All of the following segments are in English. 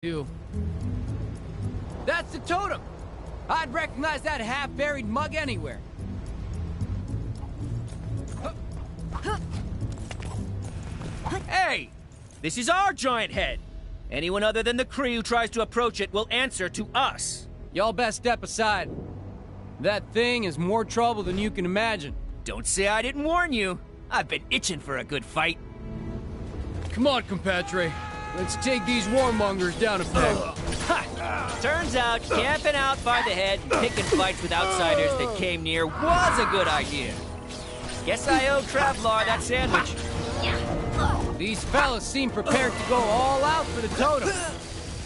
You. That's the totem! I'd recognize that half-buried mug anywhere. Hey! This is our giant head! Anyone other than the Kree who tries to approach it will answer to us. Y'all best step aside. That thing is more trouble than you can imagine. Don't say I didn't warn you. I've been itching for a good fight. Come on, compadre. Let's take these warmongers down a peg. Turns out camping out by the head and picking fights with outsiders that came near was a good idea. Guess I owe Travlar that sandwich. These fellas seem prepared to go all out for the totem.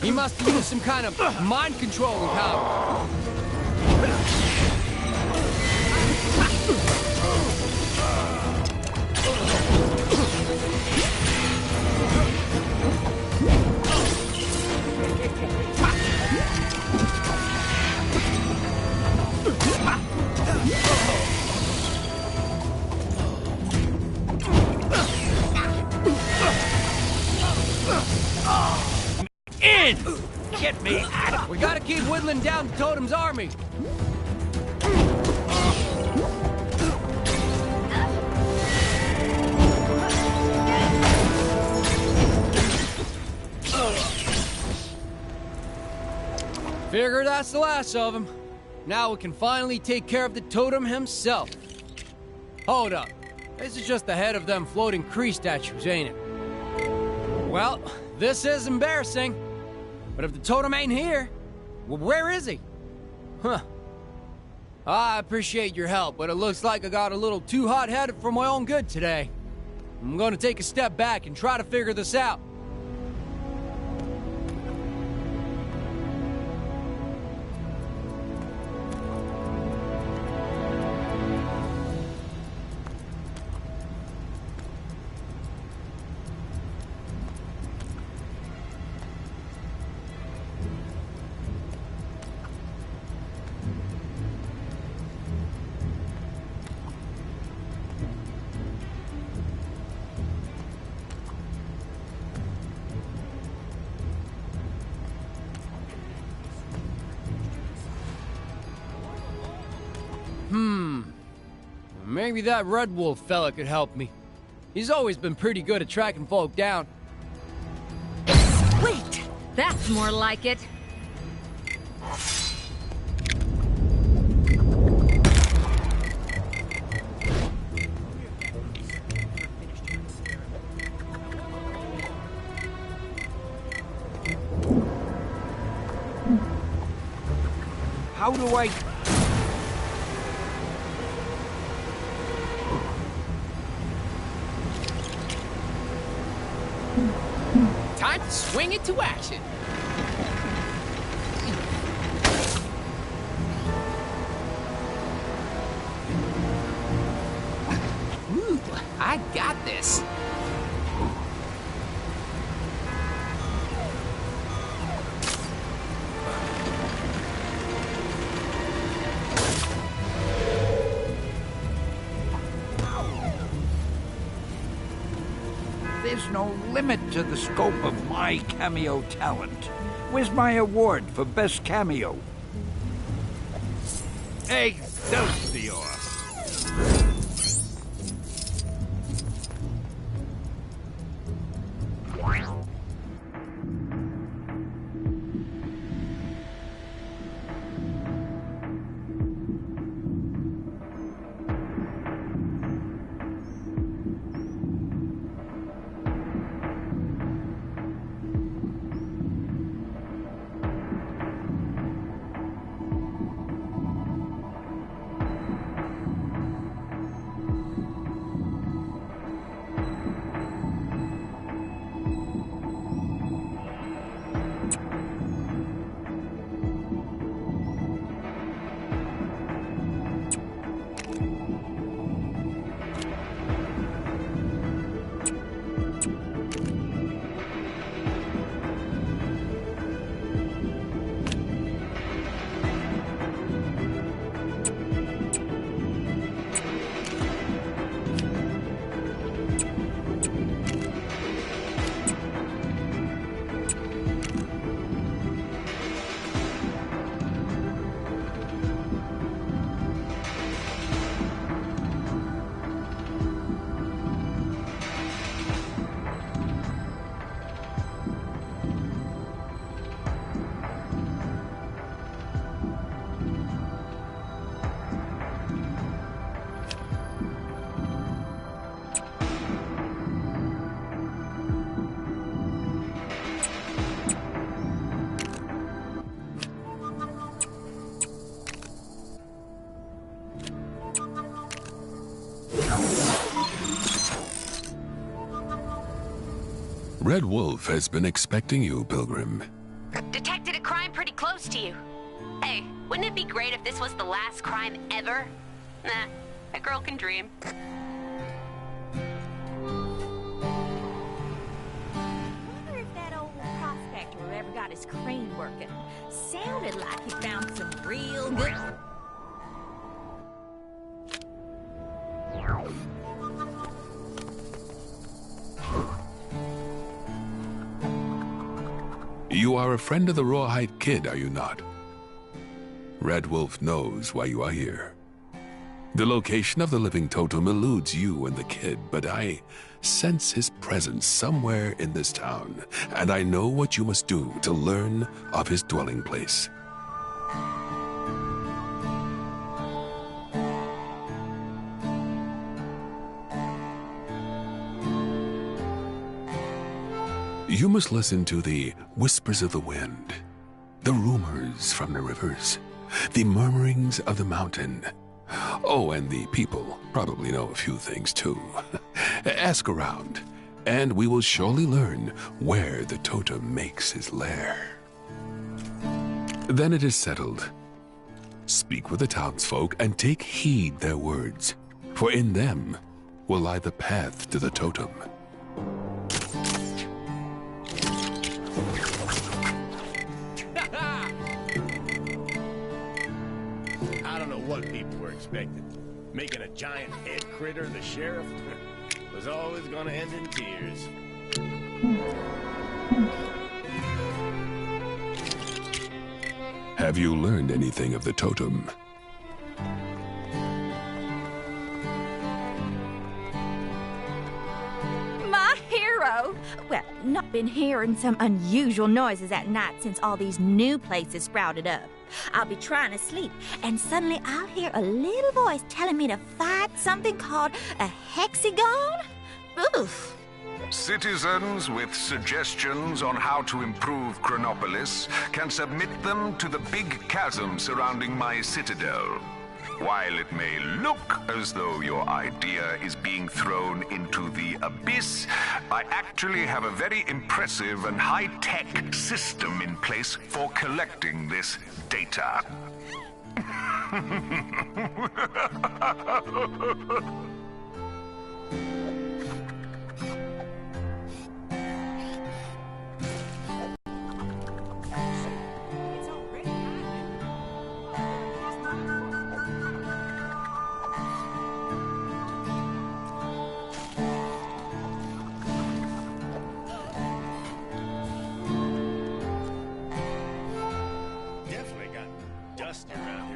He must have used some kind of mind-controlling power. In! Get me out of... We gotta keep whittling down the totem's army. Figure that's the last of them. Now we can finally take care of the totem himself. Hold up. This is just the head of them floating Kree statues, ain't it? Well, this is embarrassing. But if the totem ain't here, well, where is he? Huh. I appreciate your help, but it looks like I got a little too hot-headed for my own good today. I'm gonna take a step back and try to figure this out. Maybe that Red Wolf fella could help me. He's always been pretty good at tracking folk down. Wait! That's more like it. How do I... Time to swing it to action. Ooh, I got this. There's no limit to the scope of my cameo talent. Where's my award for best cameo? Excelsior! Red Wolf has been expecting you, Pilgrim. Detected a crime pretty close to you. Hey, wouldn't it be great if this was the last crime ever? Nah, a girl can dream. Wonder if that old prospector ever got his crane working. Sounded like he found some real good... You are a friend of the Rawhide Kid, are you not? Red Wolf knows why you are here. The location of the living totem eludes you and the kid, but I sense his presence somewhere in this town, and I know what you must do to learn of his dwelling place. You must listen to the whispers of the wind, the rumors from the rivers, the murmurings of the mountain. Oh, and the people probably know a few things too. Ask around, and we will surely learn where the totem makes his lair. Then it is settled. Speak with the townsfolk and take heed their words, for in them will lie the path to the totem. I don't know what people were expecting. Making a giant head critter the sheriff was always gonna end in tears. Have you learned anything of the totem? My hero! Well, not been hearing some unusual noises at night since all these new places sprouted up. I'll be trying to sleep, and suddenly I'll hear a little voice telling me to fight something called a hexagon? Oof. Citizens with suggestions on how to improve Chronopolis can submit them to the big chasm surrounding my citadel. While it may look as though your idea is being thrown into the abyss, I actually have a very impressive and high-tech system in place for collecting this data.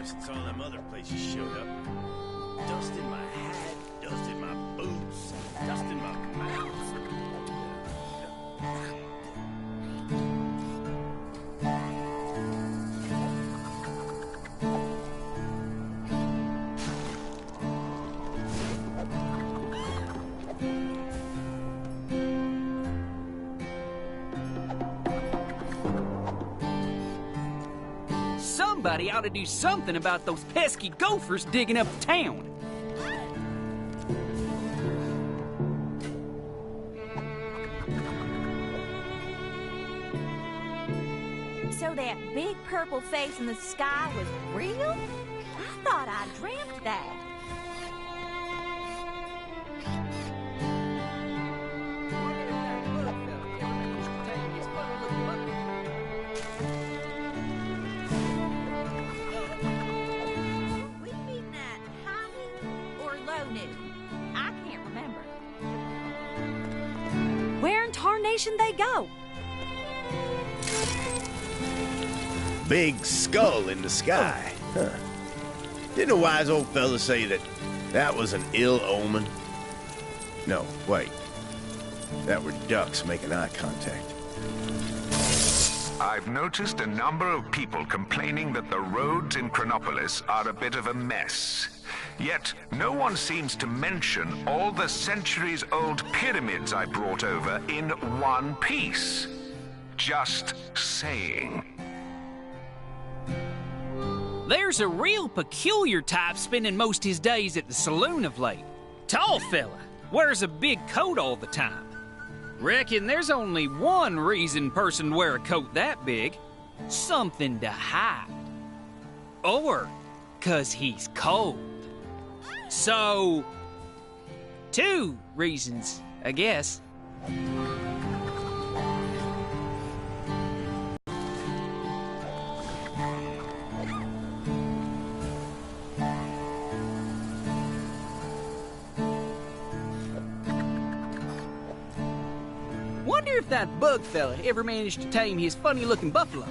Since all them other places showed up. Dust in my hat, dust in my boots, dust in my mouth. Somebody ought to do something about those pesky gophers digging up the town. So that big purple face in the sky was real? I thought I dreamt that. Where in tarnation they go? Big skull in the sky. Huh. Didn't a wise old fella say that was an ill omen? No, wait. That were ducks making eye contact. I've noticed a number of people complaining that the roads in Chronopolis are a bit of a mess. Yet, no one seems to mention all the centuries-old pyramids I brought over in one piece. Just saying. There's a real peculiar type spending most his days at the saloon of late. Tall fella, wears a big coat all the time. Reckon there's only one reason person wear a coat that big. Something to hide. Or 'cause he's cold. So, 2 reasons, I guess. Wonder if that bug fella ever managed to tame his funny-looking buffalo.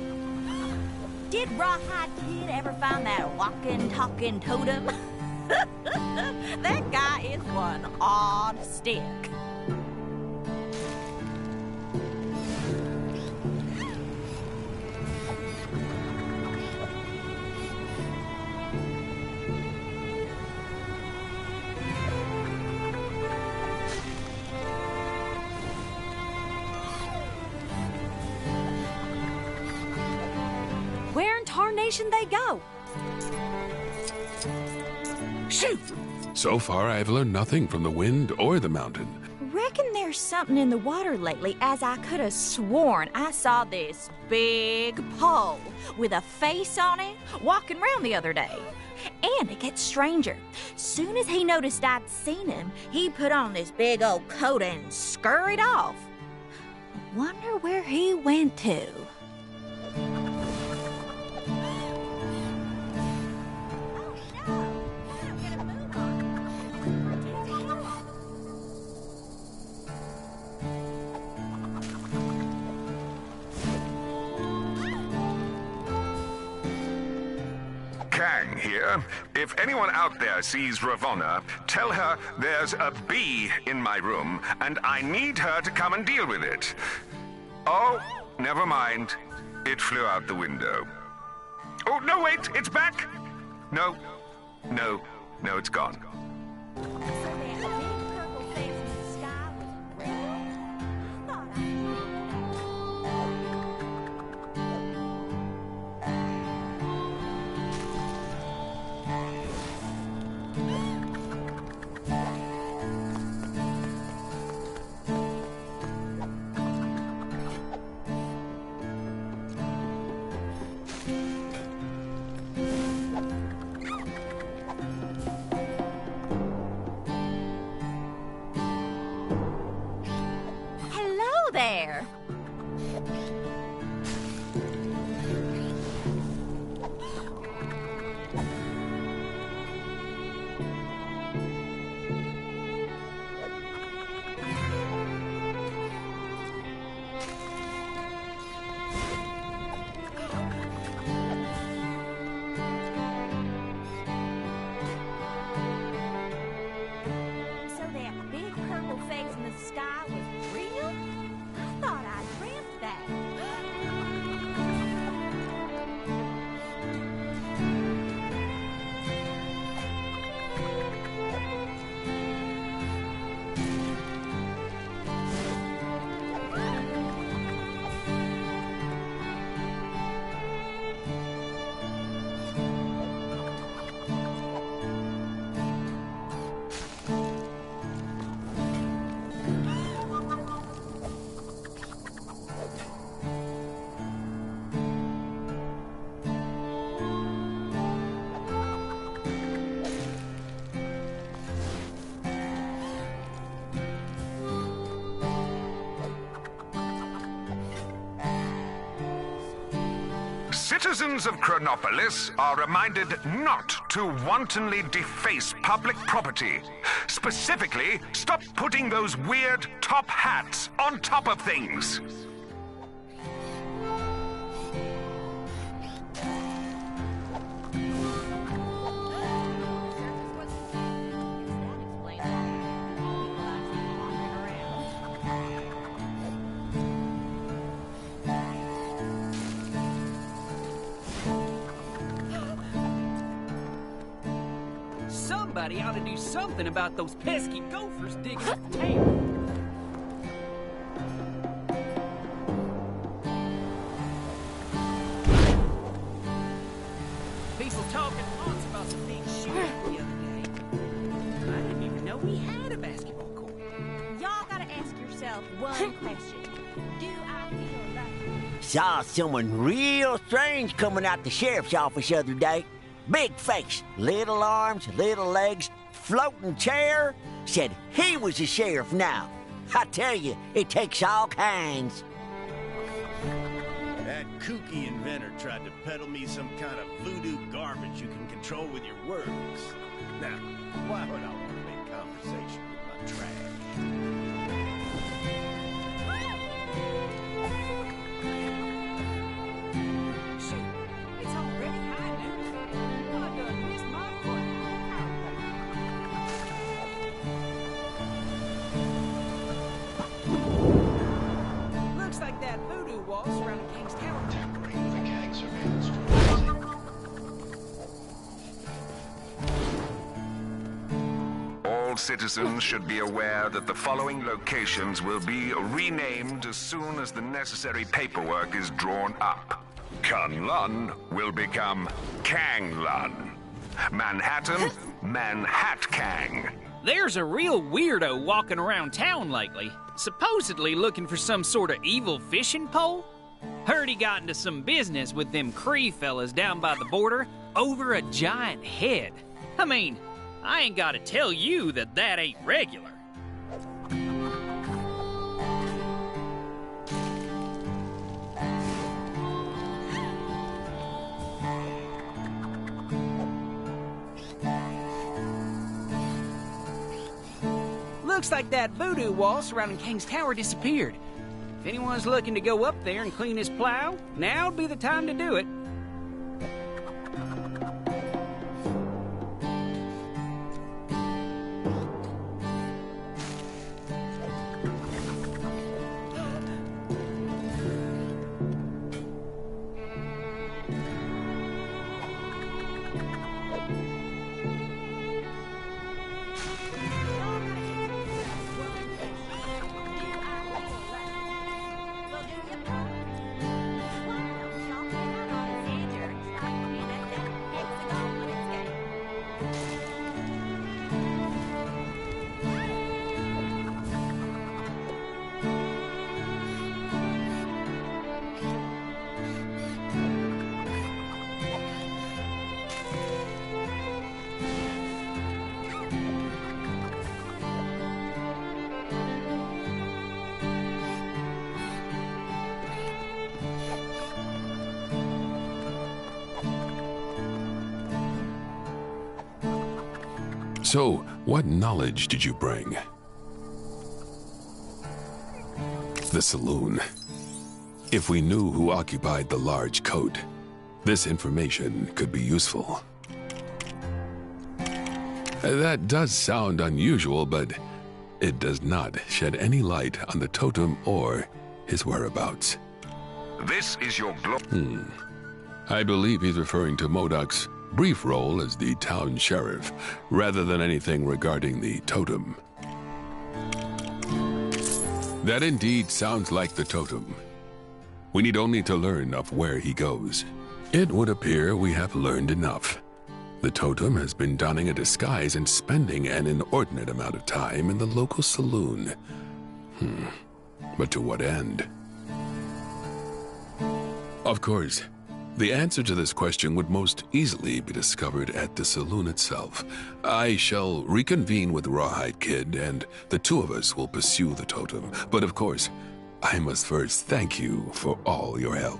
Did Rawhide Kid ever find that walking, talking totem? That guy is one odd stick. Where in tarnation they go? Shoot! So far, I've learned nothing from the wind or the mountain. Reckon there's something in the water lately, as I could have sworn I saw this big pole with a face on it walking around the other day. And it gets stranger. Soon as he noticed I'd seen him, he put on this big old coat and scurried off. Wonder where he went to. Kang here. If anyone out there sees Ravonna, tell her there's a bee in my room, and I need her to come and deal with it. Oh, never mind. It flew out the window. Oh, no, wait, it's back! No, it's gone. There. So that big purple face in the sky was real? I thought I dreamt that. Citizens of Chronopolis are reminded not to wantonly deface public property. Specifically, stop putting those weird top hats on top of things. Somebody ought to do something about those pesky gophers digging up the town. People talking lots about some big shit the other day. I didn't even know we had a basketball court. Y'all gotta ask yourself yourself one question. Do I feel like... Saw someone real strange coming out the sheriff's office the other day. Big face, little arms, little legs, floating chair. Said he was the sheriff now. I tell you, it takes all kinds. That kooky inventor tried to peddle me some kind of voodoo garbage you can control with your words. Now, why would I want to make conversation with my trash? It's already high noon. I done missed my flight. Looks like that voodoo wall surrounding King's Tower. All citizens should be aware that the following locations will be renamed as soon as the necessary paperwork is drawn up. Kunlun will become Kanglun. Manhattan, Manhatkang. There's a real weirdo walking around town lately, supposedly looking for some sort of evil fishing pole. Heard he got into some business with them Cree fellas down by the border over a giant head. I mean, I ain't gotta tell you that that ain't regular. Looks like that voodoo wall surrounding King's Tower disappeared. If anyone's looking to go up there and clean his plow, now'd be the time to do it. So, what knowledge did you bring? The saloon. If we knew who occupied the large coat, this information could be useful. That does sound unusual, but it does not shed any light on the totem or his whereabouts. This is your I believe he's referring to Modoc's brief role as the town sheriff, rather than anything regarding the totem. That indeed sounds like the totem. We need only to learn of where he goes. It would appear we have learned enough. The totem has been donning a disguise and spending an inordinate amount of time in the local saloon. But to what end? Of course, the answer to this question would most easily be discovered at the saloon itself. I shall reconvene with Rawhide Kid, and the two of us will pursue the totem. But of course, I must first thank you for all your help.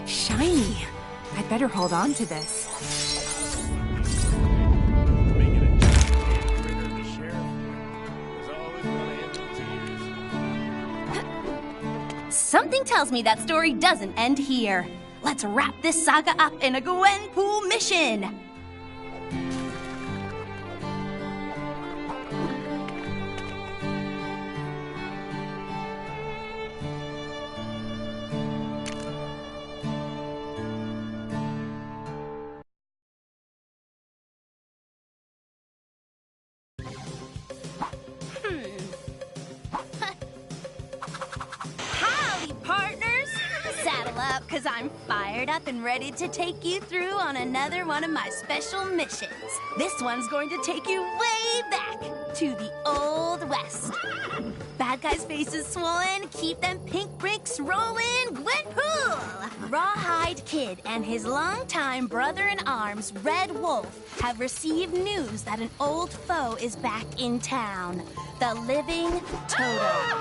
Shiny. I'd better hold on to this. Something tells me that story doesn't end here. Let's wrap this saga up in a Gwenpool mission! up, because I'm fired up and ready to take you through on another one of my special missions. This one's going to take you way back to the Old West. Bad guys' faces swollen, keep them pink bricks rolling, Gwenpool! Rawhide Kid and his longtime brother-in-arms, Red Wolf, have received news that an old foe is back in town. The Living Totem.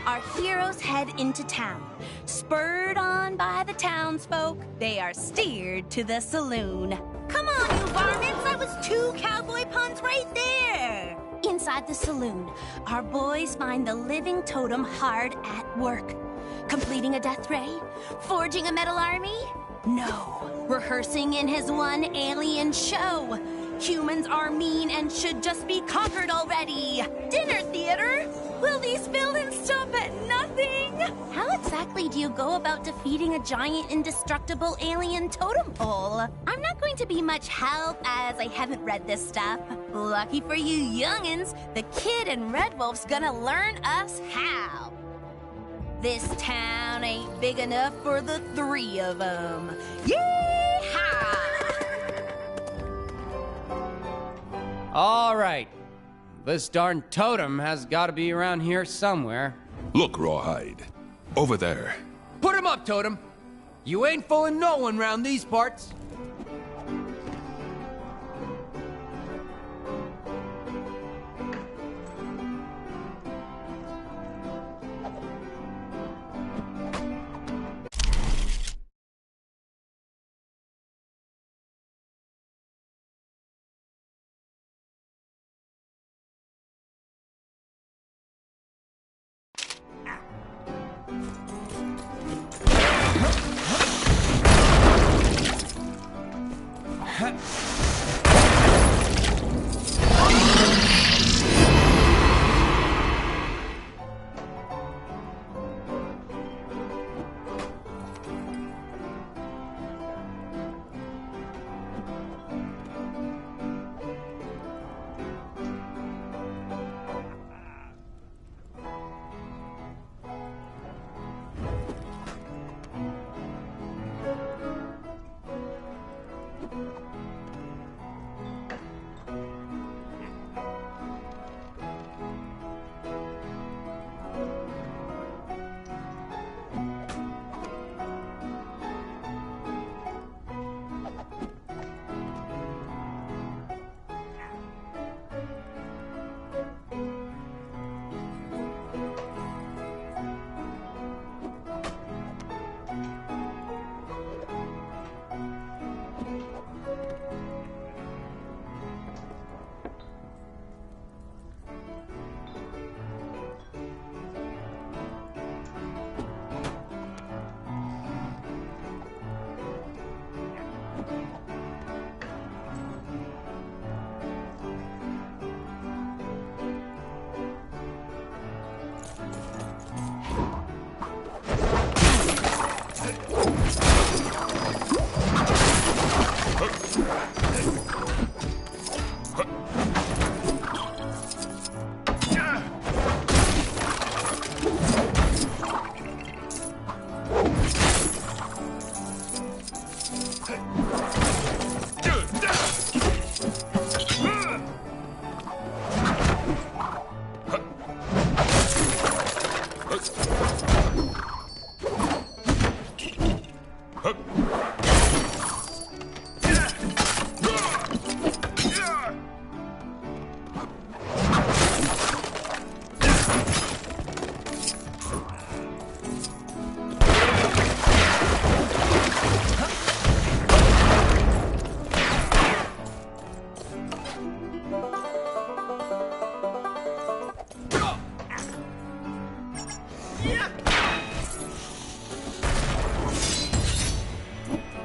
Our heroes head into town. Spurred on by the townsfolk, they are steered to the saloon. Come on, you varmints! That was 2 cowboy puns right there! Inside the saloon, our boys find the Living Totem hard at work. Completing a death ray? Forging a metal army? No. Rehearsing in his one alien show. Humans are mean and should just be conquered already. Dinner theater? Will these villains stop at nothing? How exactly do you go about defeating a giant indestructible alien totem pole? I'm not going to be much help as I haven't read this stuff. Lucky for you youngins, the Kid and Red Wolf's gonna learn us how. This town ain't big enough for the 3 of them. Yeehaw! All right. This darn totem has got to be around here somewhere. Look, Rawhide. Over there. Put him up, Totem! You ain't fooling no one round these parts.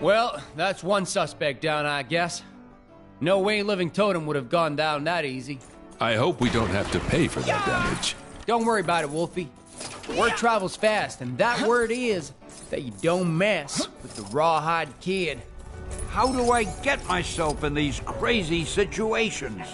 Well, that's one suspect down, I guess. No way Living Totem would have gone down that easy. I hope we don't have to pay for that damage. Don't worry about it, Wolfie. Word travels fast, and that word is that you don't mess with the Rawhide Kid. How do I get myself in these crazy situations?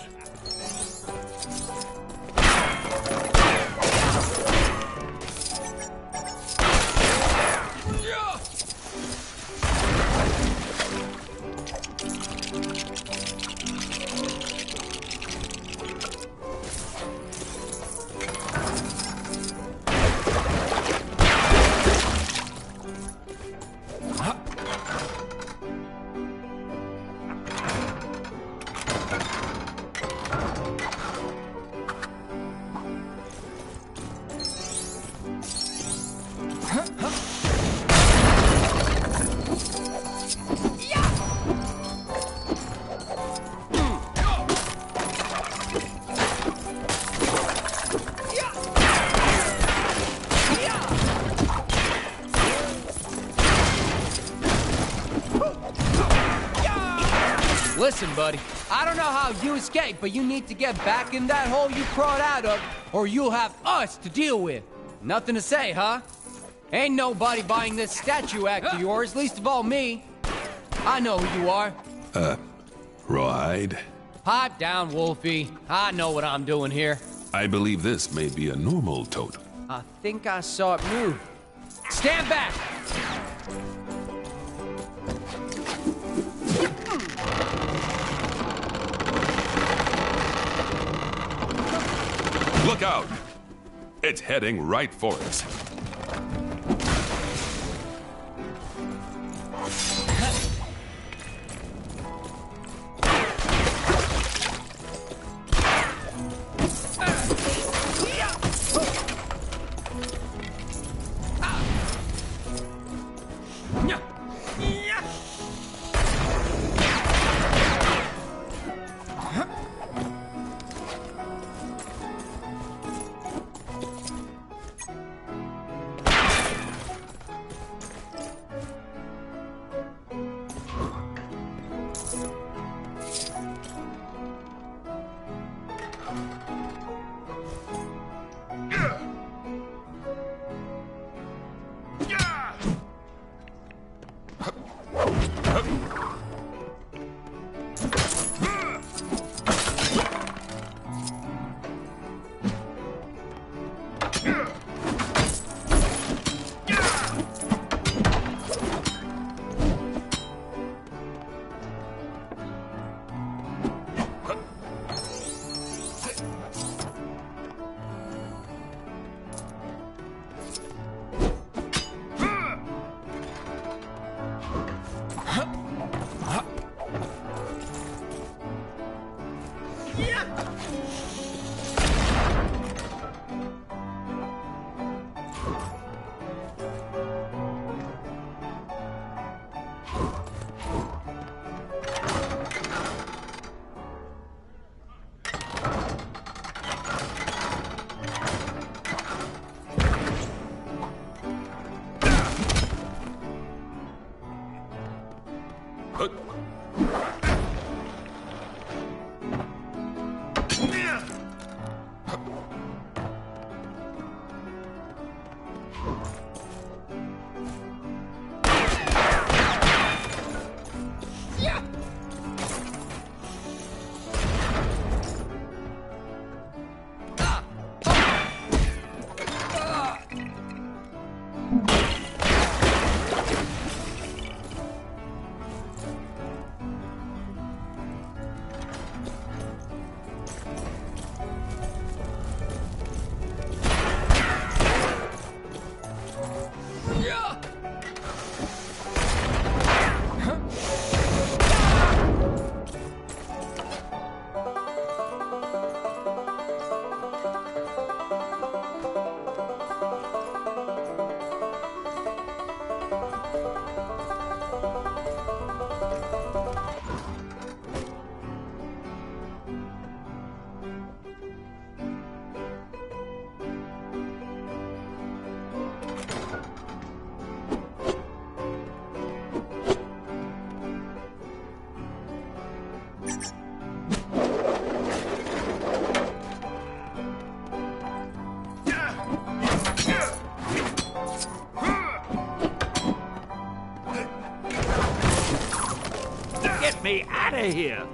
Listen, buddy, I don't know how you escaped, but you need to get back in that hole you crawled out of, or you'll have us to deal with. Nothing to say, huh? Ain't nobody buying this statue act of yours, least of all me. I know who you are. Ride? Pipe down, Wolfie. I know what I'm doing here. I believe this may be a normal totem. I think I saw it move. Stand back! Look out! It's heading right for us. Me out of here!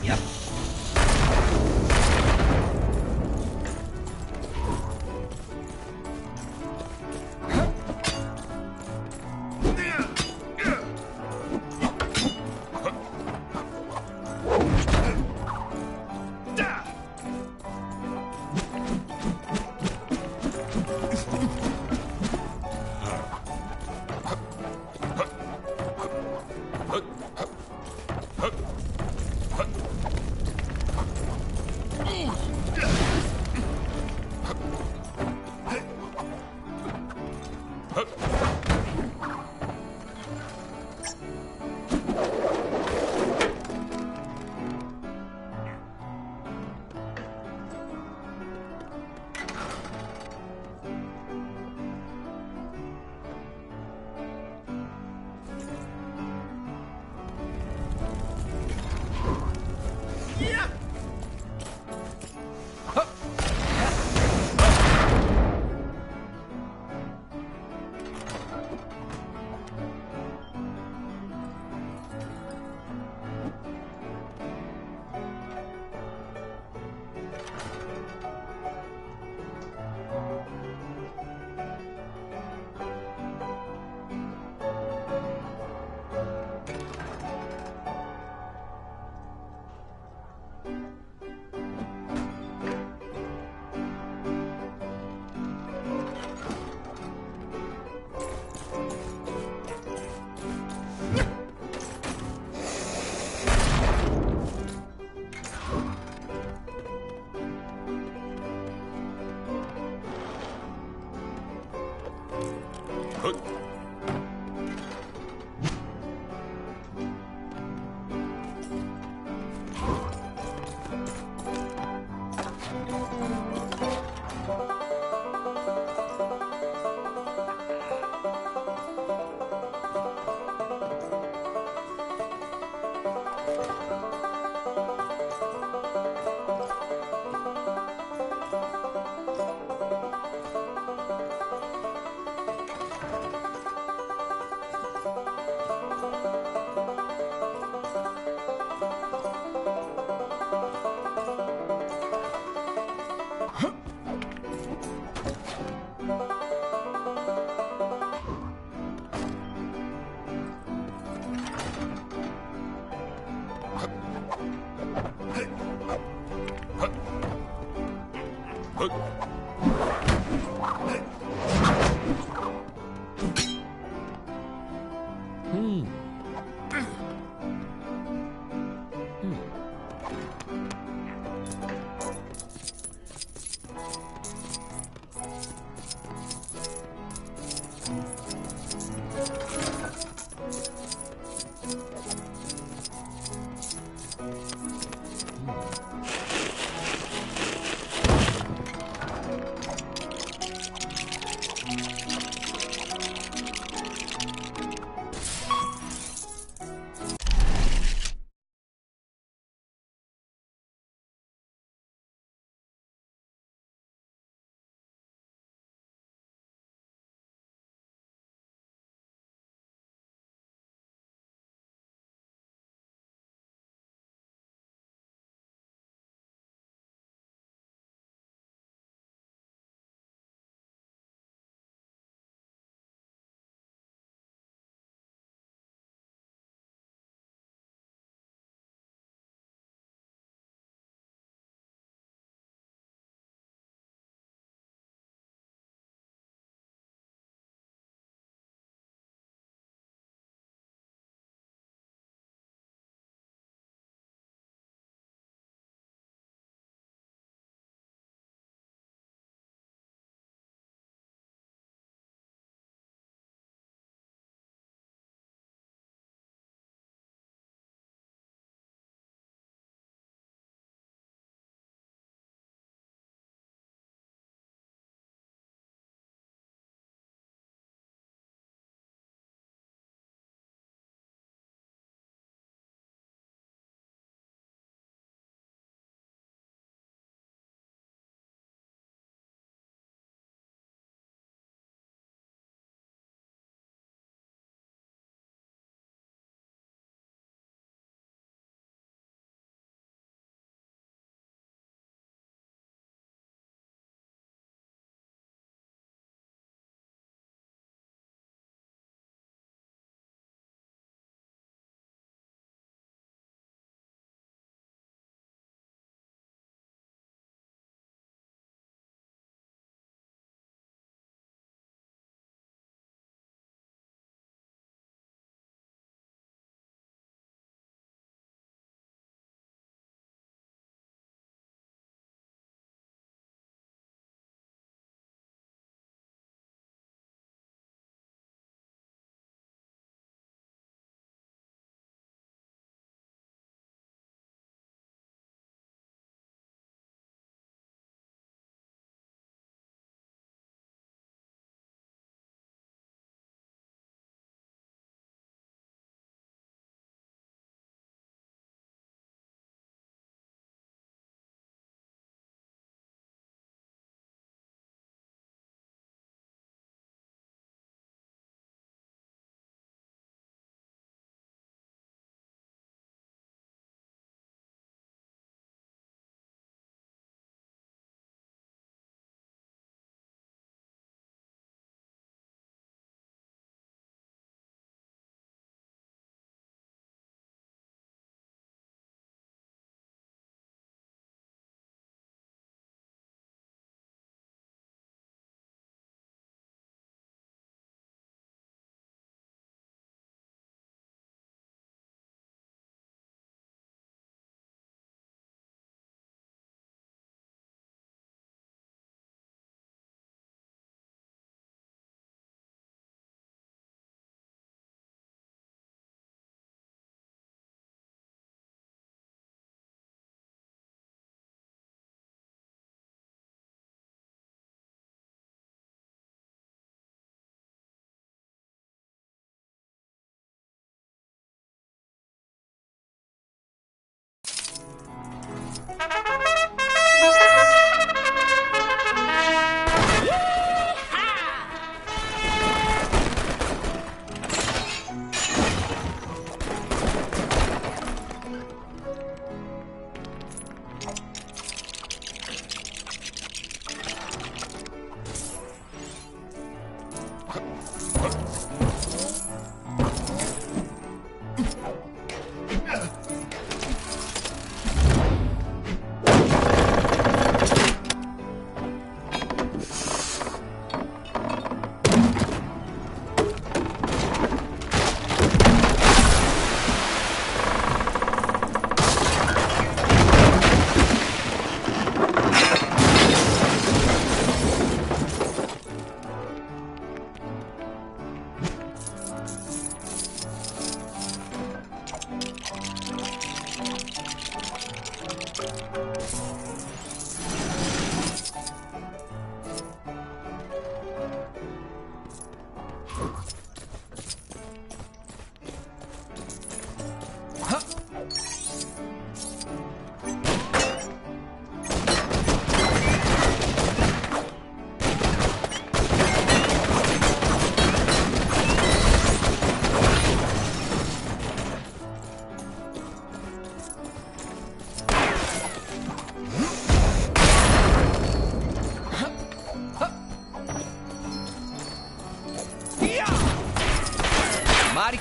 Yeah!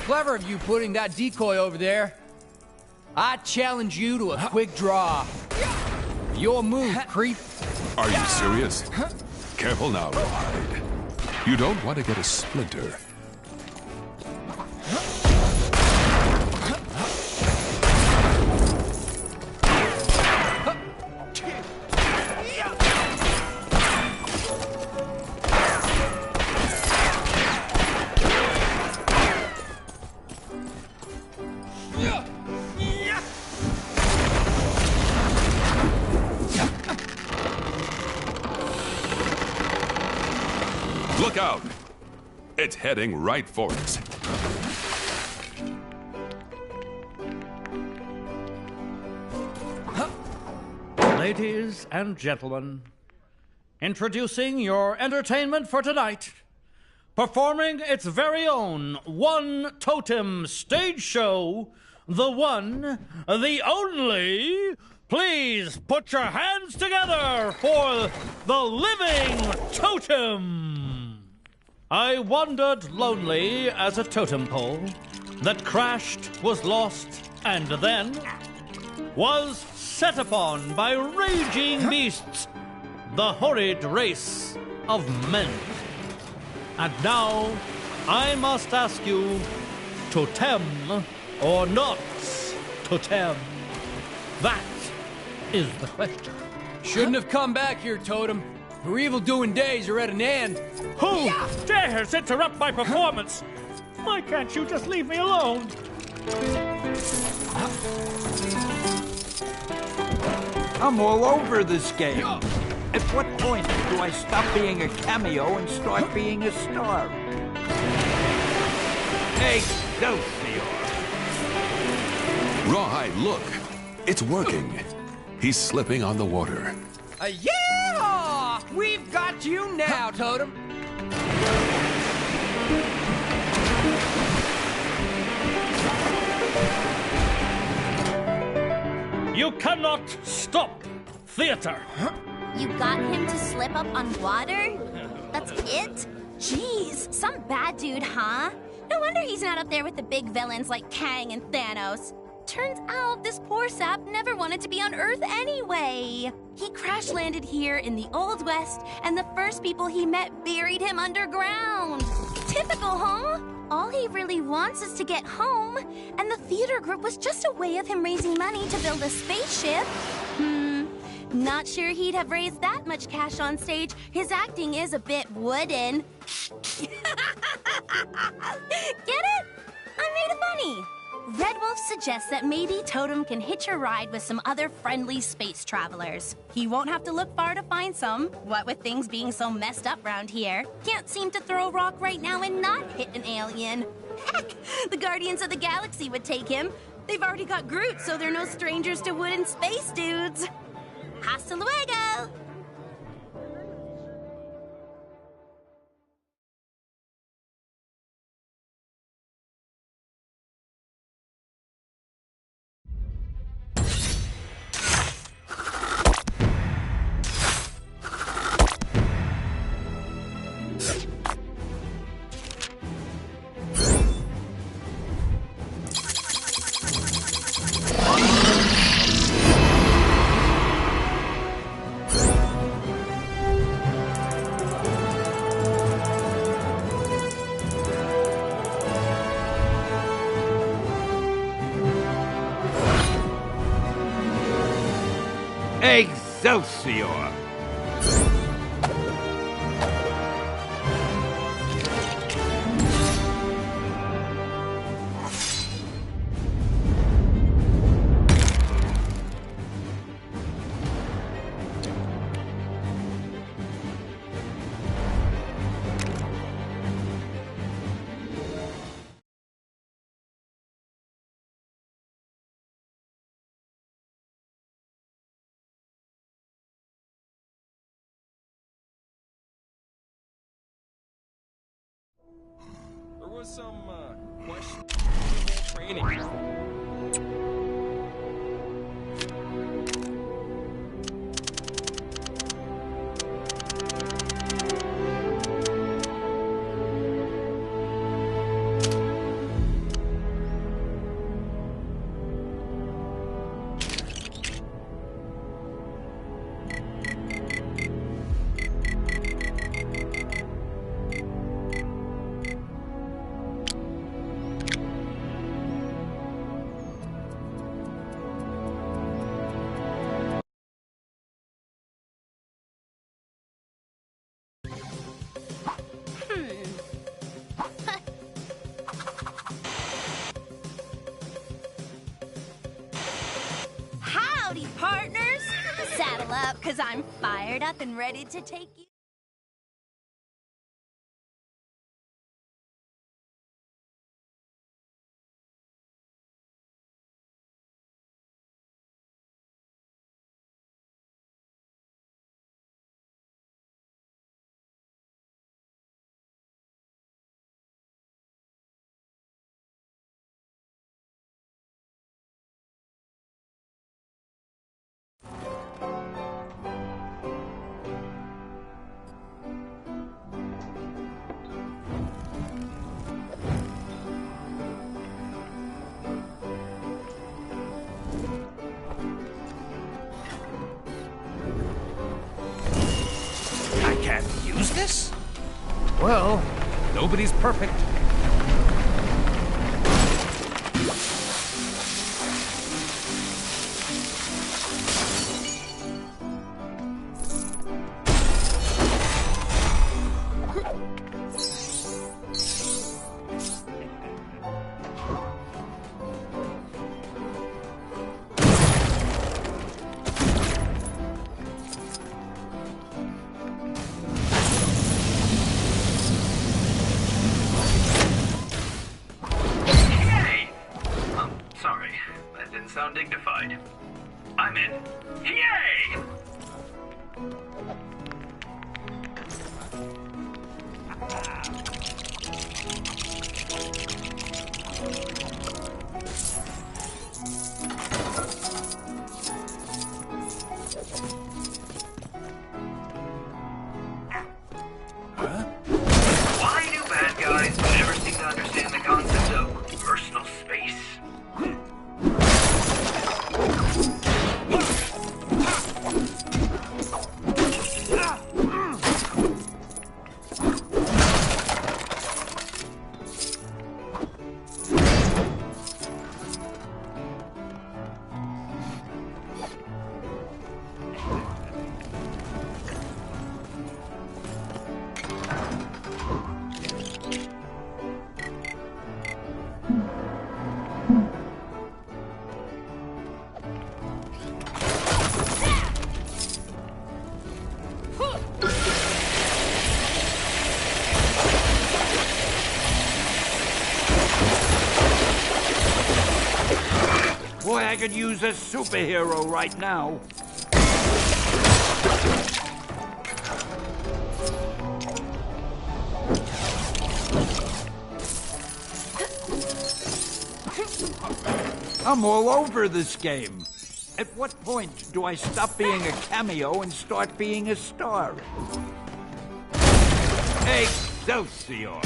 Clever of you putting that decoy over there. I challenge you to a quick draw. Your move, creep. Are you serious? Careful now, Rawhide. You don't want to get a splinter. Look out! It's heading right for us. Ladies and gentlemen, introducing your entertainment for tonight, performing its very own One Totem stage show, the one, the only. Please put your hands together for the Living Totem. I wandered lonely as a totem pole that crashed, was lost, and then was set upon by raging beasts, the horrid race of men. And now I must ask you, totem or not totem? That is the question. Shouldn't have come back here, Totem. Your evil-doing days are at an end. Who dares interrupt my performance? Why can't you just leave me alone? I'm all over this game. At what point do I stop being a cameo and start being a star? Excelsior! Rawhide, look! It's working. He's slipping on the water. Yeah! We've got you now, Totem. You cannot stop theater. You got him to slip up on water? That's it? Jeez, some bad dude, huh? No wonder he's not up there with the big villains like Kang and Thanos. Turns out this poor sap never wanted to be on Earth anyway. He crash-landed here in the Old West, and the first people he met buried him underground. Typical, huh? All he really wants is to get home, and the theater group was just a way of him raising money to build a spaceship. Not sure he'd have raised that much cash on stage. His acting is a bit wooden. Get it? I made it funny. Red Wolf suggests that maybe Totem can hitch a ride with some other friendly space travelers. He won't have to look far to find some, what with things being so messed up around here. Can't seem to throw a rock right now and not hit an alien. Heck, the Guardians of the Galaxy would take him. They've already got Groot, so they're no strangers to wooden space dudes. Hasta luego! Excelsior! There was some questionable training. Saddle up, because I'm fired up and ready to take you. Use this? Well, nobody's perfect. Sound dignified. I'm in. Yay! Huh? Why do bad guys never seem to understand the concept of personal space? Boy, I could use a superhero right now. I'm all over this game. At what point do I stop being a cameo and start being a star? Excelsior!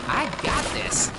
I got this.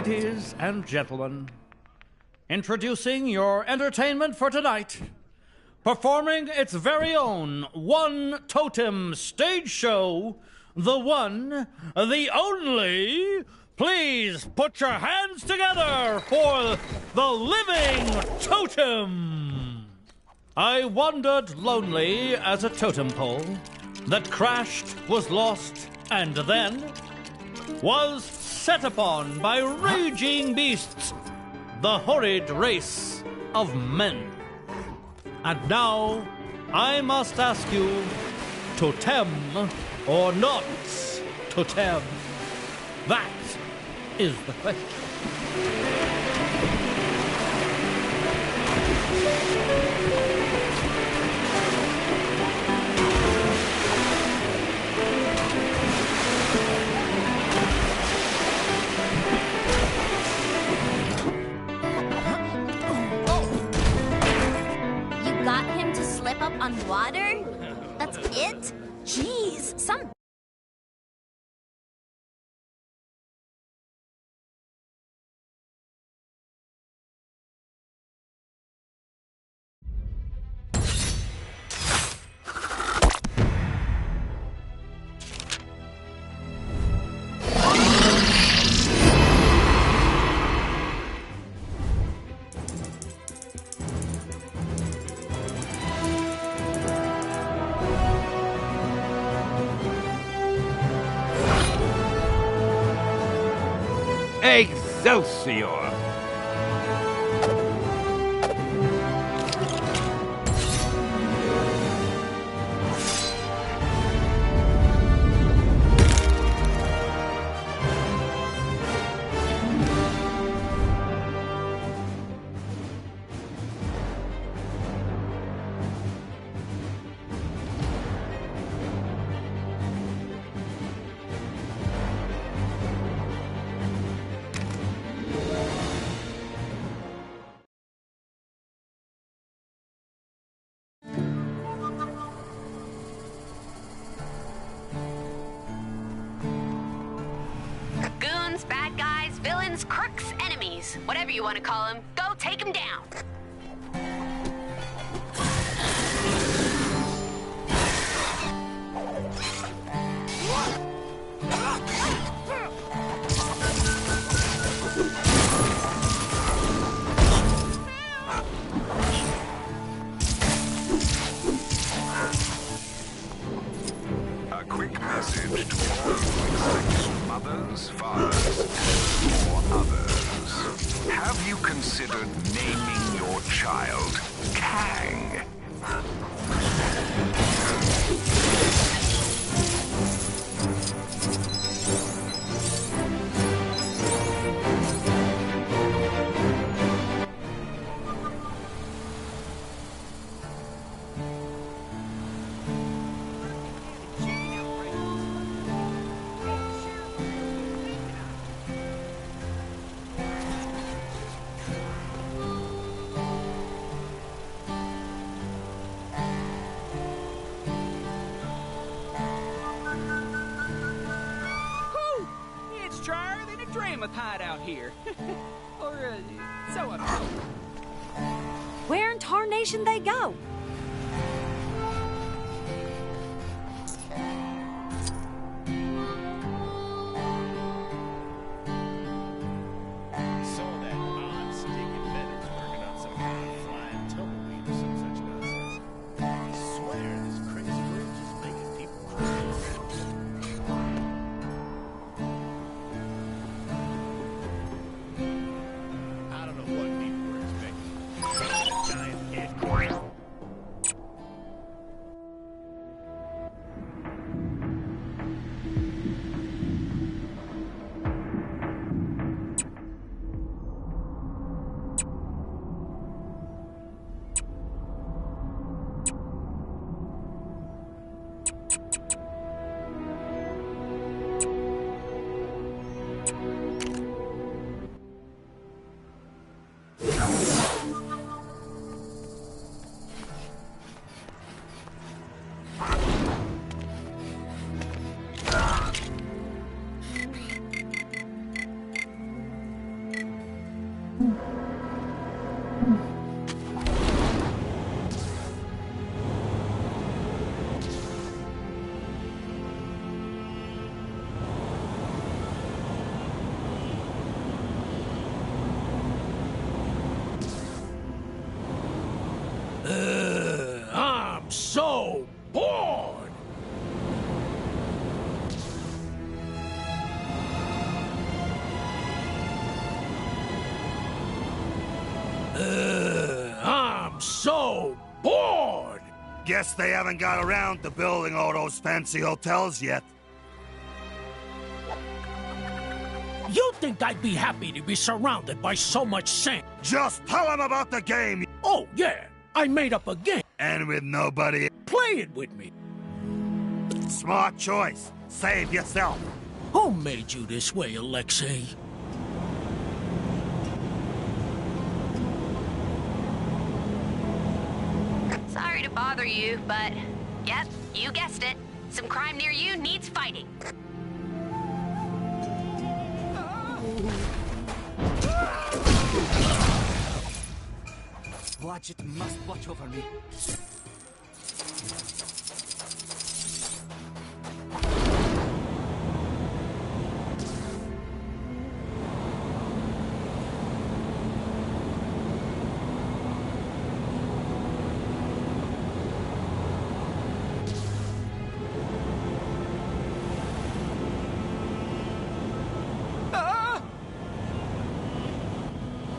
Ladies and gentlemen, introducing your entertainment for tonight, performing its very own One Totem stage show, the one, the only. Please put your hands together for the Living Totem. I wandered lonely as a totem pole that crashed, was lost, and then was set upon by raging beasts, the horrid race of men. And now I must ask you, totem or not totem? That is the question. Up on water? That's it? Jeez, some... Excelsior! Bad guys, villains, crooks, enemies, whatever you want to call them, go take them down. A quick message to all insect mothers, fathers, or others. Have you considered naming your child Kang? Mammoth hideout here. Or, so I'm told. Where in tarnation they go? I'm so bored. Guess they haven't got around to building all those fancy hotels yet. You think I'd be happy to be surrounded by so much sand? Just tell them about the game! Oh, yeah. I made up a game. And with nobody... Play it with me. Smart choice. Save yourself. Who made you this way, Alexei? Sorry to bother you, but... Yep, you guessed it. Some crime near you needs fighting. Watch it must watch over me.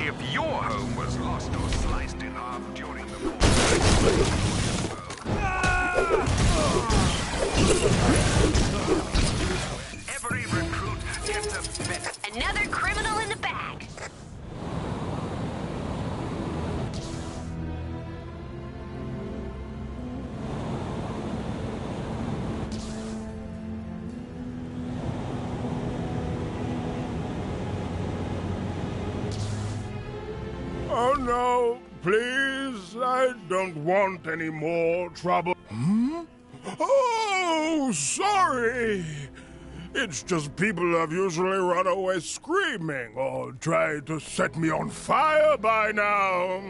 If your home was lost or sliced in half during the war, every recruit gets a bit. Another criminal in the bag. Oh no, please, I don't want any more trouble. Oh, sorry. It's just people have usually run away screaming or tried to set me on fire by now.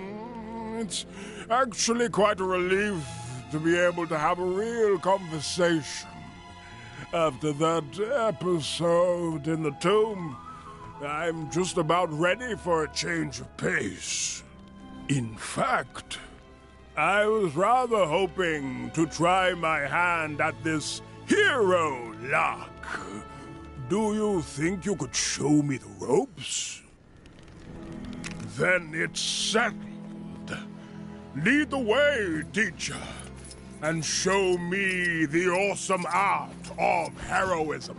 It's actually quite a relief to be able to have a real conversation. After that episode in the tomb, I'm just about ready for a change of pace. In fact, I was rather hoping to try my hand at this hero lock. Do you think you could show me the ropes? Then it's settled. Lead the way, teacher, and show me the awesome art of heroism.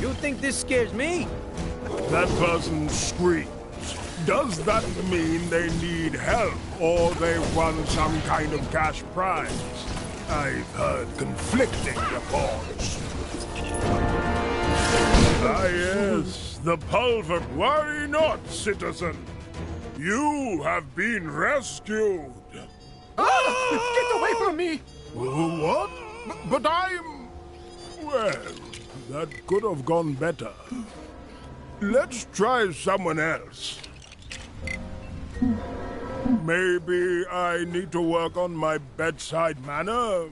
You think this scares me? That person screams. Does that mean they need help or they won some kind of cash prize? I've heard conflicting reports. Ah, yes, the pulver. Worry not, citizen. You have been rescued. Get away from me! What? But I'm... Well, that could have gone better. Let's try someone else. Maybe I need to work on my bedside manner.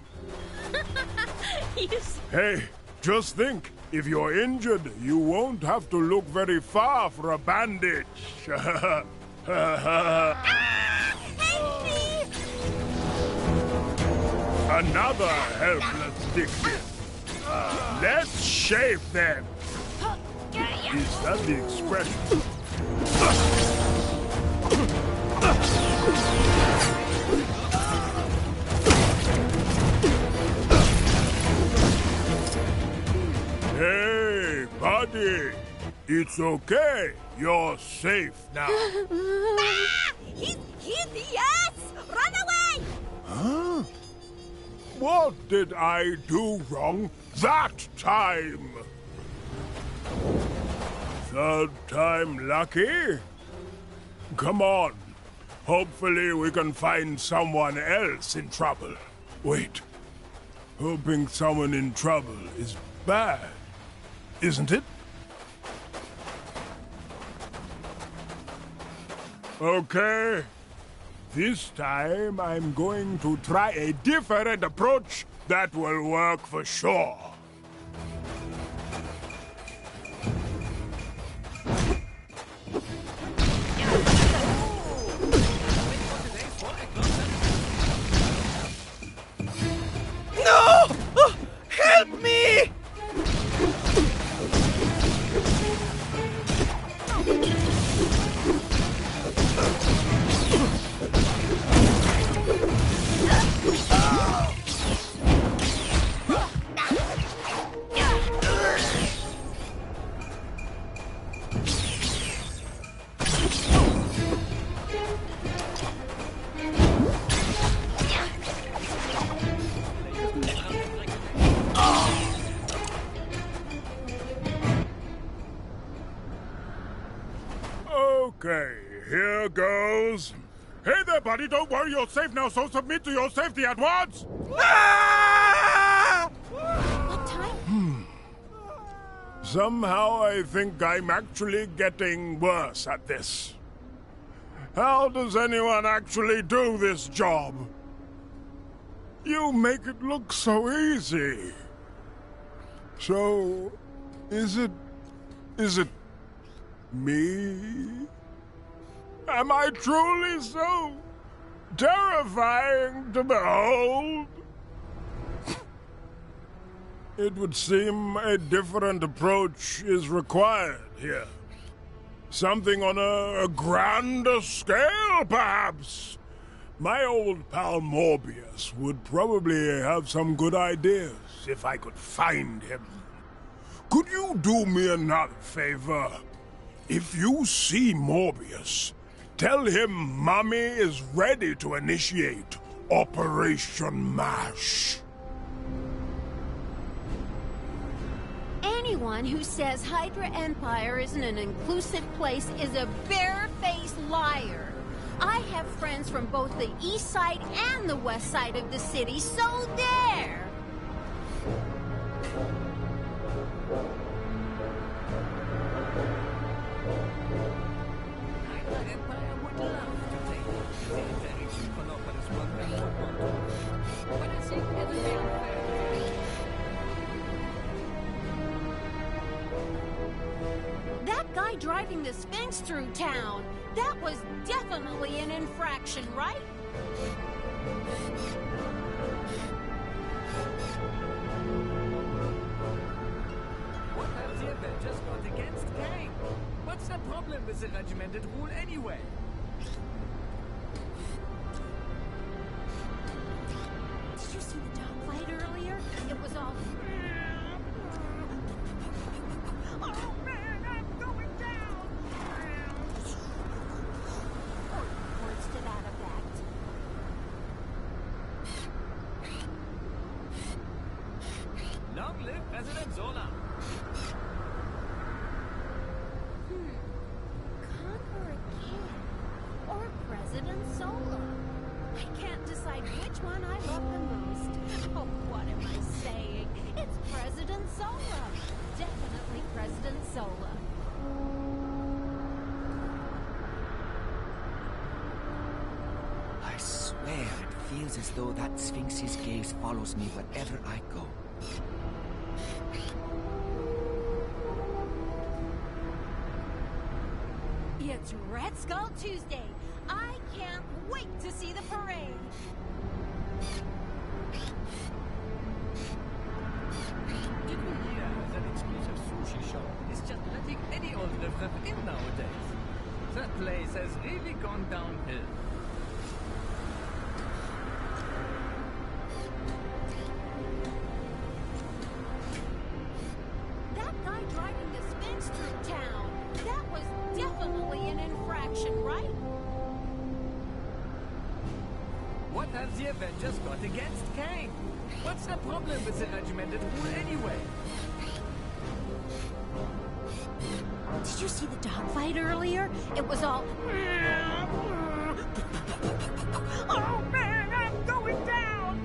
Hey, just think. If you're injured, you won't have to look very far for a bandage. Another helpless victim. Let's shave them. Is that the expression? Hey, buddy. It's okay. You're safe now. He's yes! Run away! Huh? What did I do wrong that time? Third time lucky? Come on. Hopefully we can find someone else in trouble. Wait. Hoping someone in trouble is bad, isn't it? Okay. This time I'm going to try a different approach that will work for sure. No! Help me! Okay, here goes. Hey there, buddy, don't worry, you're safe now, so submit to your safety at once! What time? Somehow I think I'm actually getting worse at this. How does anyone actually do this job? You make it look so easy. So, is it me? Am I truly so terrifying to behold? It would seem a different approach is required here. Something on a grander scale, perhaps. My old pal Morbius would probably have some good ideas if I could find him. Could you do me another favor? If you see Morbius, tell him Mommy is ready to initiate Operation MASH. Anyone who says Hydra Empire isn't an inclusive place is a bare-faced liar. I have friends from both the east side and the west side of the city, so there! That guy driving the Sphinx through town, that was definitely an infraction, right? What have the Avengers got against Kang? What's the problem with the regimented rule anyway? Did you see the dogfight earlier? It was all... Oh man, I'm going down! Or words to that effect. Long live President Zola! Conquer a king. Or President Zola. I can't decide which one I love the most. Oh, what am I saying? It's President Zola. Definitely President Zola. I swear it feels as though that Sphinx's gaze follows me wherever I go. It's Red Skull Tuesday. I can't wait to see the parade. Did we hear that exclusive sushi shop is just letting any old riff in nowadays? That place has really gone downhill. That guy driving the Sphinx through town, that was definitely an infraction, right? What have the Avengers got against Kang? What's the problem with the regimented rule anyway? Did you see the dogfight earlier? It was all... Oh man, I'm going down!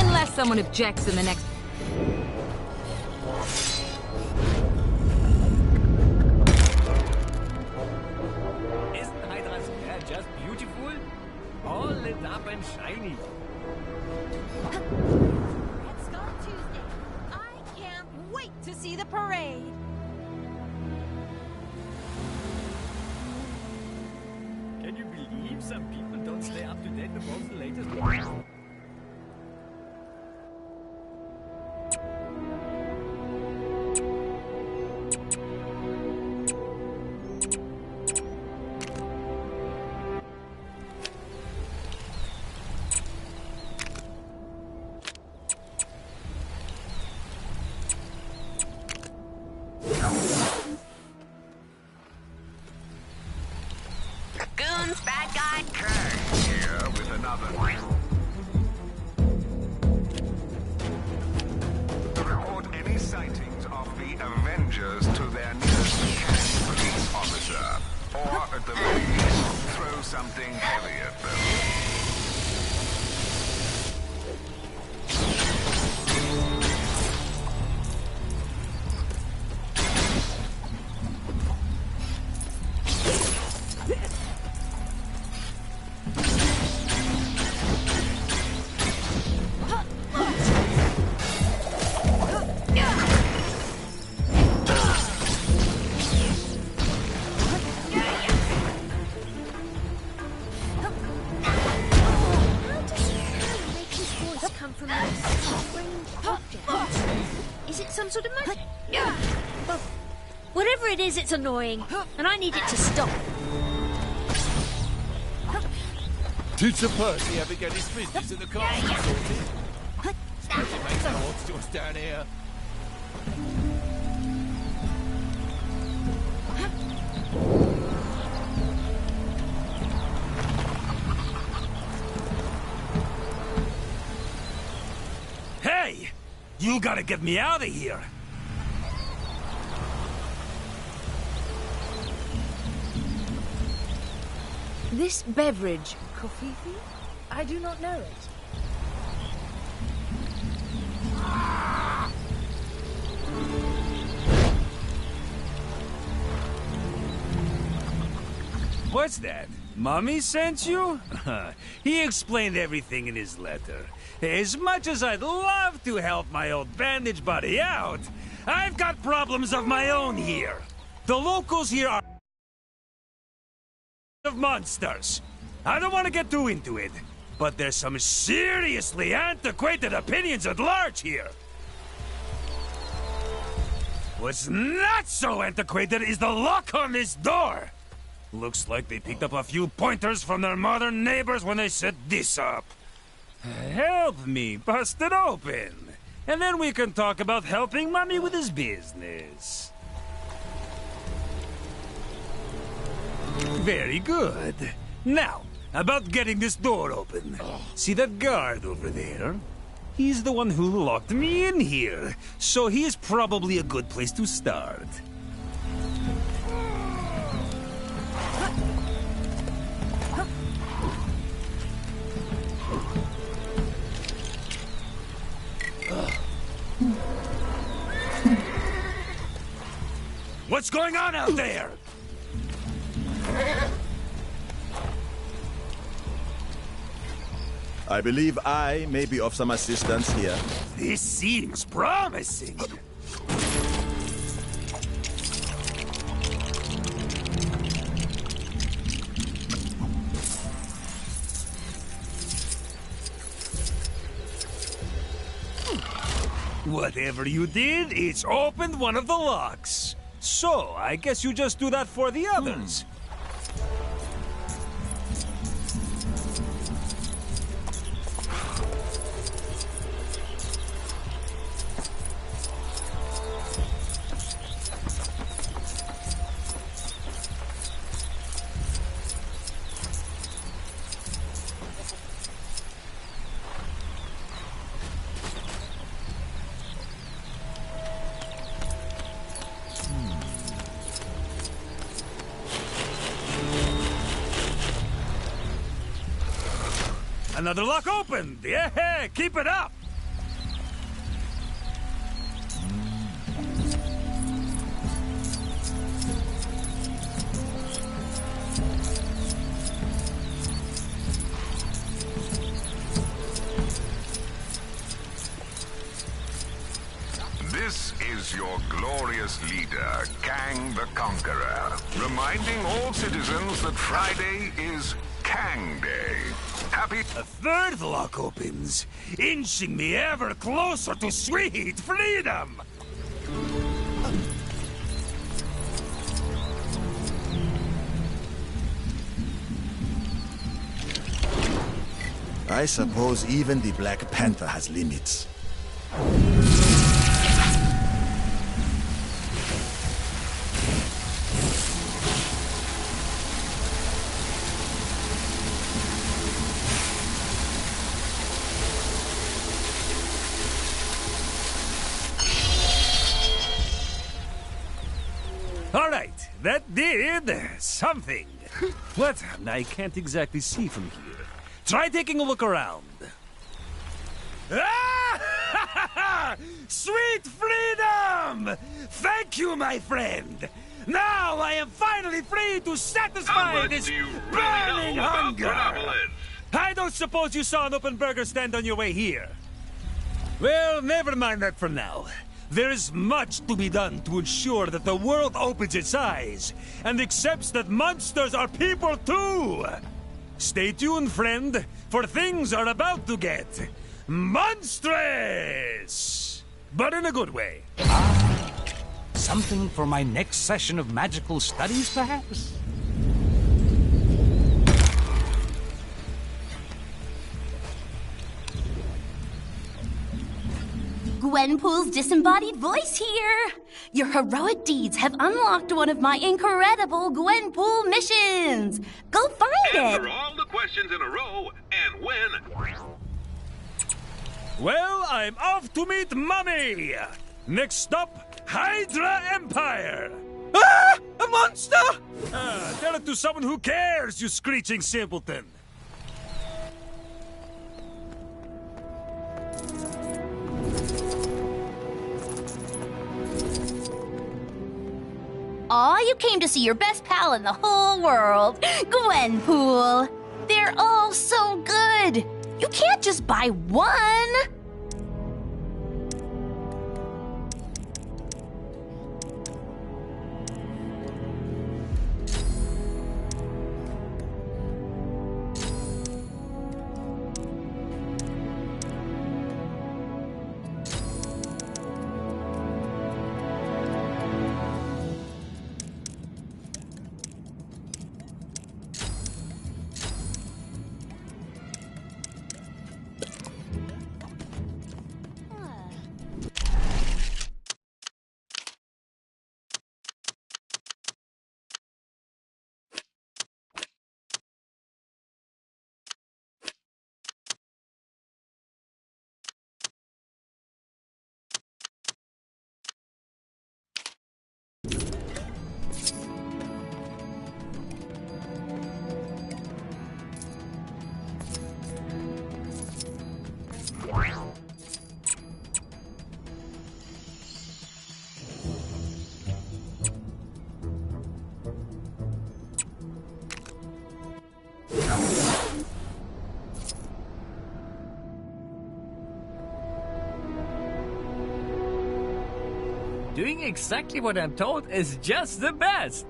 Unless someone objects in the next... Isn't Hydra's hair just beautiful? All lit up and shiny. Red Skull Tuesday. I can't wait to see the parade. Can you believe some people don't stay up to date with all the latest? Goons, bad guy, Kurt. Here with another. The something heavier first. Is it some sort of magic? Well, whatever it is, it's annoying, and I need it to stop. Teacher Percy ever get his business in the castle sorted? Suppose it makes no odds to us down here. Hey! You gotta get me out of here! This beverage, Kofifi? I do not know it. What's that? Mummy sent you? He explained everything in his letter. As much as I'd love to help my old bandage buddy out, I've got problems of my own here. The locals here are of monsters. I don't want to get too into it, but there's some seriously antiquated opinions at large here. What's not so antiquated is the lock on this door. Looks like they picked up a few pointers from their modern neighbors when they set this up. Help me bust it open, and then we can talk about helping Mummy with his business. Very good. Now, about getting this door open. See that guard over there? He's the one who locked me in here, so he's probably a good place to start. What's going on out there? I believe I may be of some assistance here. This seems promising. Whatever you did, it's opened one of the locks. So, I guess you just do that for the others. Another lock opened! Yeah, keep it up! This is your glorious leader, Kang the Conqueror, reminding all citizens that Friday is Kang Day. Happy... A third lock opens, inching me ever closer to sweet freedom! I suppose even the Black Panther has limits. All right, that did something. What? I can't exactly see from here. Try taking a look around. Ah! Sweet freedom! Thank you, my friend! Now I am finally free to satisfy this burning hunger! I don't suppose you saw an open burger stand on your way here. Well, never mind that for now. There is much to be done to ensure that the world opens its eyes and accepts that monsters are people too! Stay tuned, friend, for things are about to get monstrous! But in a good way. Something for my next session of magical studies, perhaps? Gwenpool's disembodied voice here! Your heroic deeds have unlocked one of my incredible Gwenpool missions! Go find it! Answer all the questions in a row and win! Well, I'm off to meet Mummy! Next stop, Hydra Empire! Ah! A monster! Tell it to someone who cares, you screeching simpleton! Aw, you came to see your best pal in the whole world, Gwenpool. They're all so good. You can't just buy one. Doing exactly what I'm told is just the best!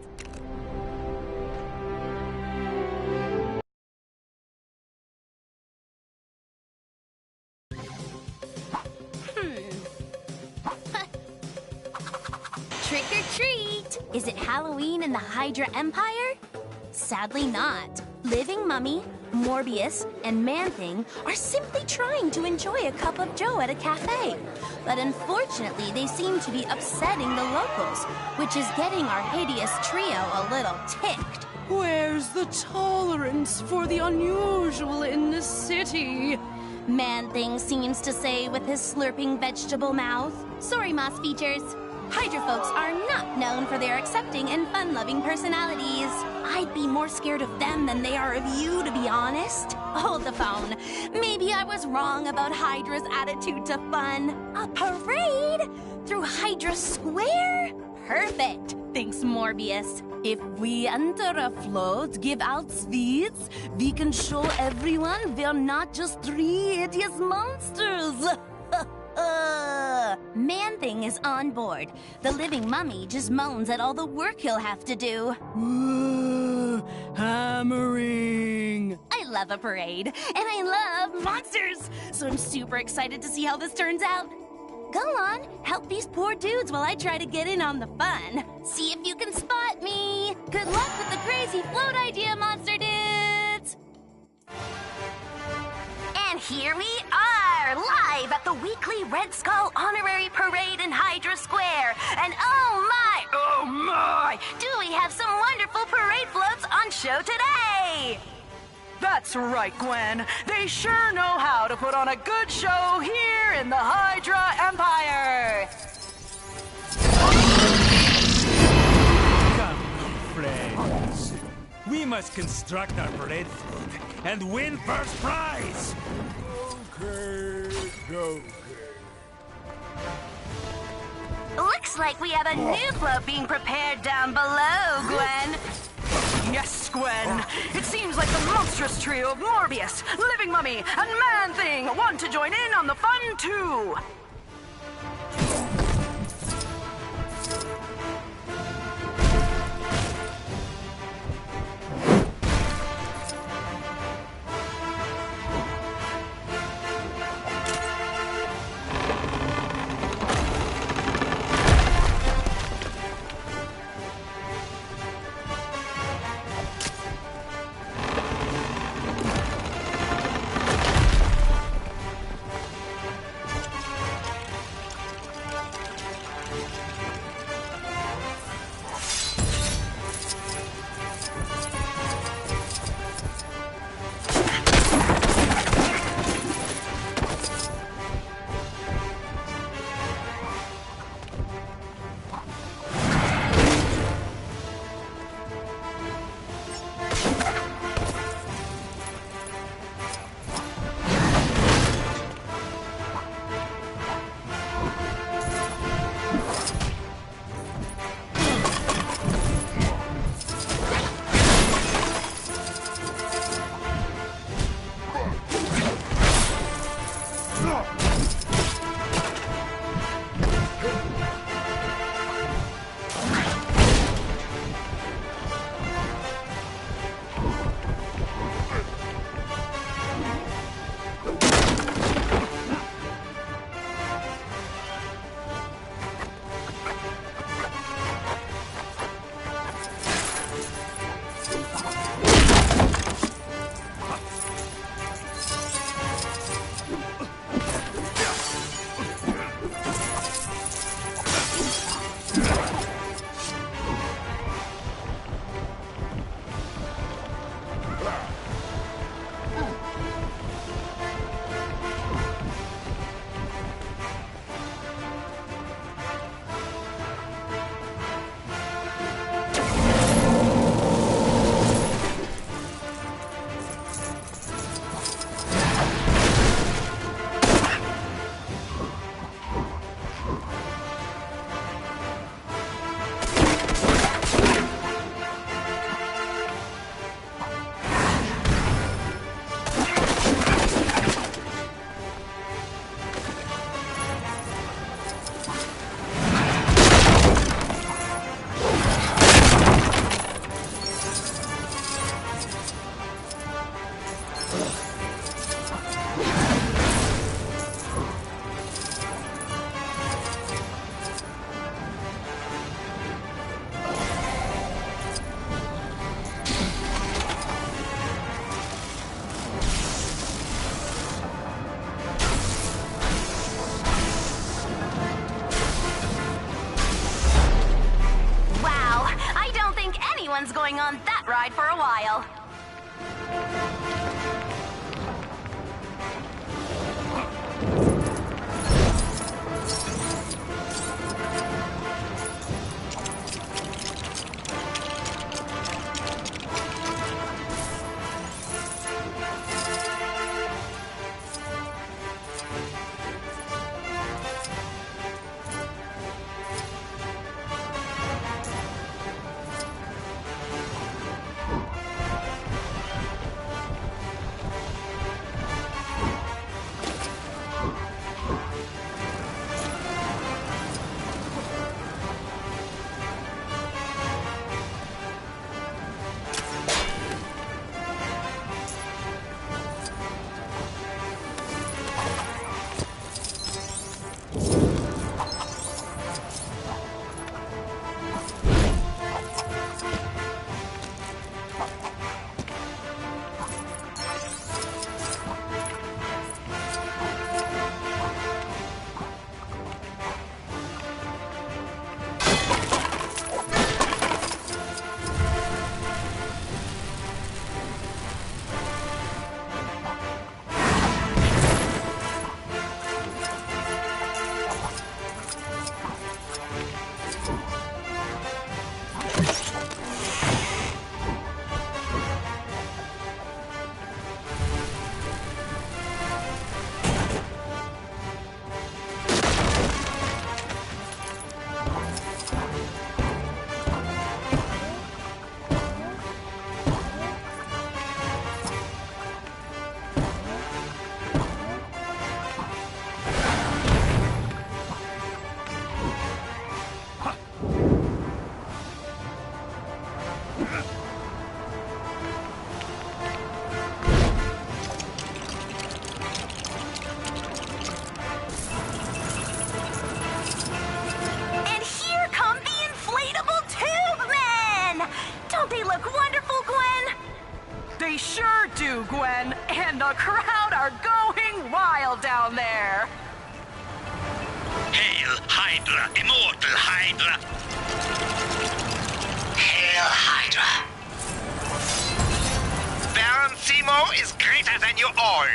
Trick or treat! Is it Halloween in the Hydra Empire? Sadly not. Living Mummy, Morbius, and Man-Thing are simply trying to enjoy a cup of joe at a cafe. But unfortunately, they seem to be upsetting the locals, which is getting our hideous trio a little ticked. Where's the tolerance for the unusual in this city? Man-Thing seems to say with his slurping vegetable mouth. Sorry, Moss Features. Hydra folks are not known for their accepting and fun-loving personalities. I'd be more scared of them than they are of you, to be honest. Hold the phone. Maybe I was wrong about Hydra's attitude to fun. A parade? Through Hydra Square? Perfect, thinks Morbius. If we enter a float, give out sweets, we can show everyone we're not just three hideous monsters. Man-Thing is on board. The Living Mummy just moans at all the work he'll have to do. Hammering! I love a parade, and I love monsters, so I'm super excited to see how this turns out. Go on, help these poor dudes while I try to get in on the fun. See if you can spot me. Good luck with the crazy float idea, monster dudes! And here we are, live at the weekly Red Skull Honorary Parade in Hydra Square. And oh my, do we have some wonderful parade floats on show today! That's right, Gwen. They sure know how to put on a good show here in the Hydra Empire. Come, friends. We must construct our breadfruit and win first prize! Okay. Looks like we have a new float being prepared down below, Gwen. Yes, Gwen. It seems like the monstrous trio of Morbius, Living Mummy, and Man-Thing want to join in on the fun, too. Anyone's going on that ride for a while. and the crowd are going wild down there. Hail, Hydra, immortal Hydra! Hail, Hydra! Baron Zemo is greater than you all!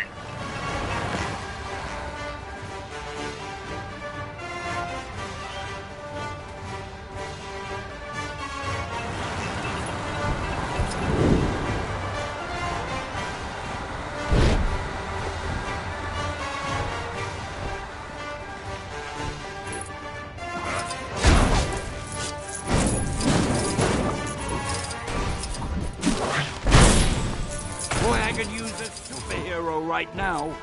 Boy, I could use a superhero right now.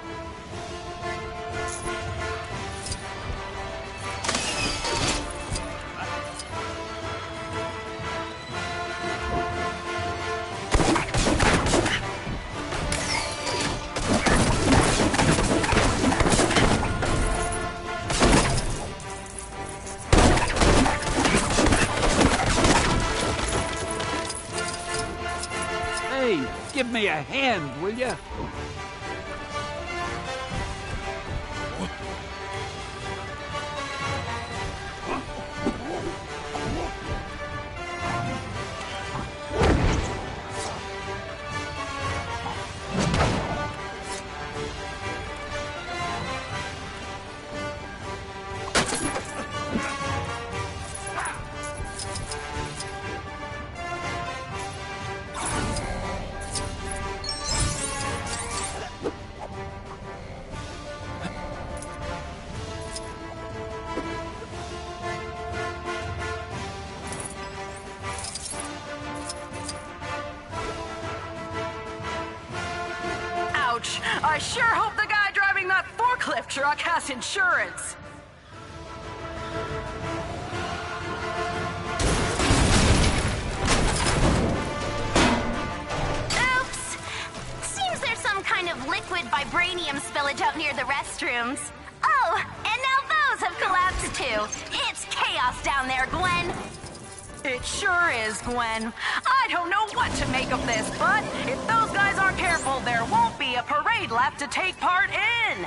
Hey, give me a hand, will ya? Ouch! I sure hope the guy driving that forklift truck has insurance. Oops! Seems there's some kind of liquid vibranium spillage out near the restrooms. Oh, and now those have collapsed too. It's chaos down there, Gwen. It sure is, Gwen. I don't know what to make of this, but if those guys aren't careful, there won't be a parade left to take part in.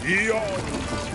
Yawn.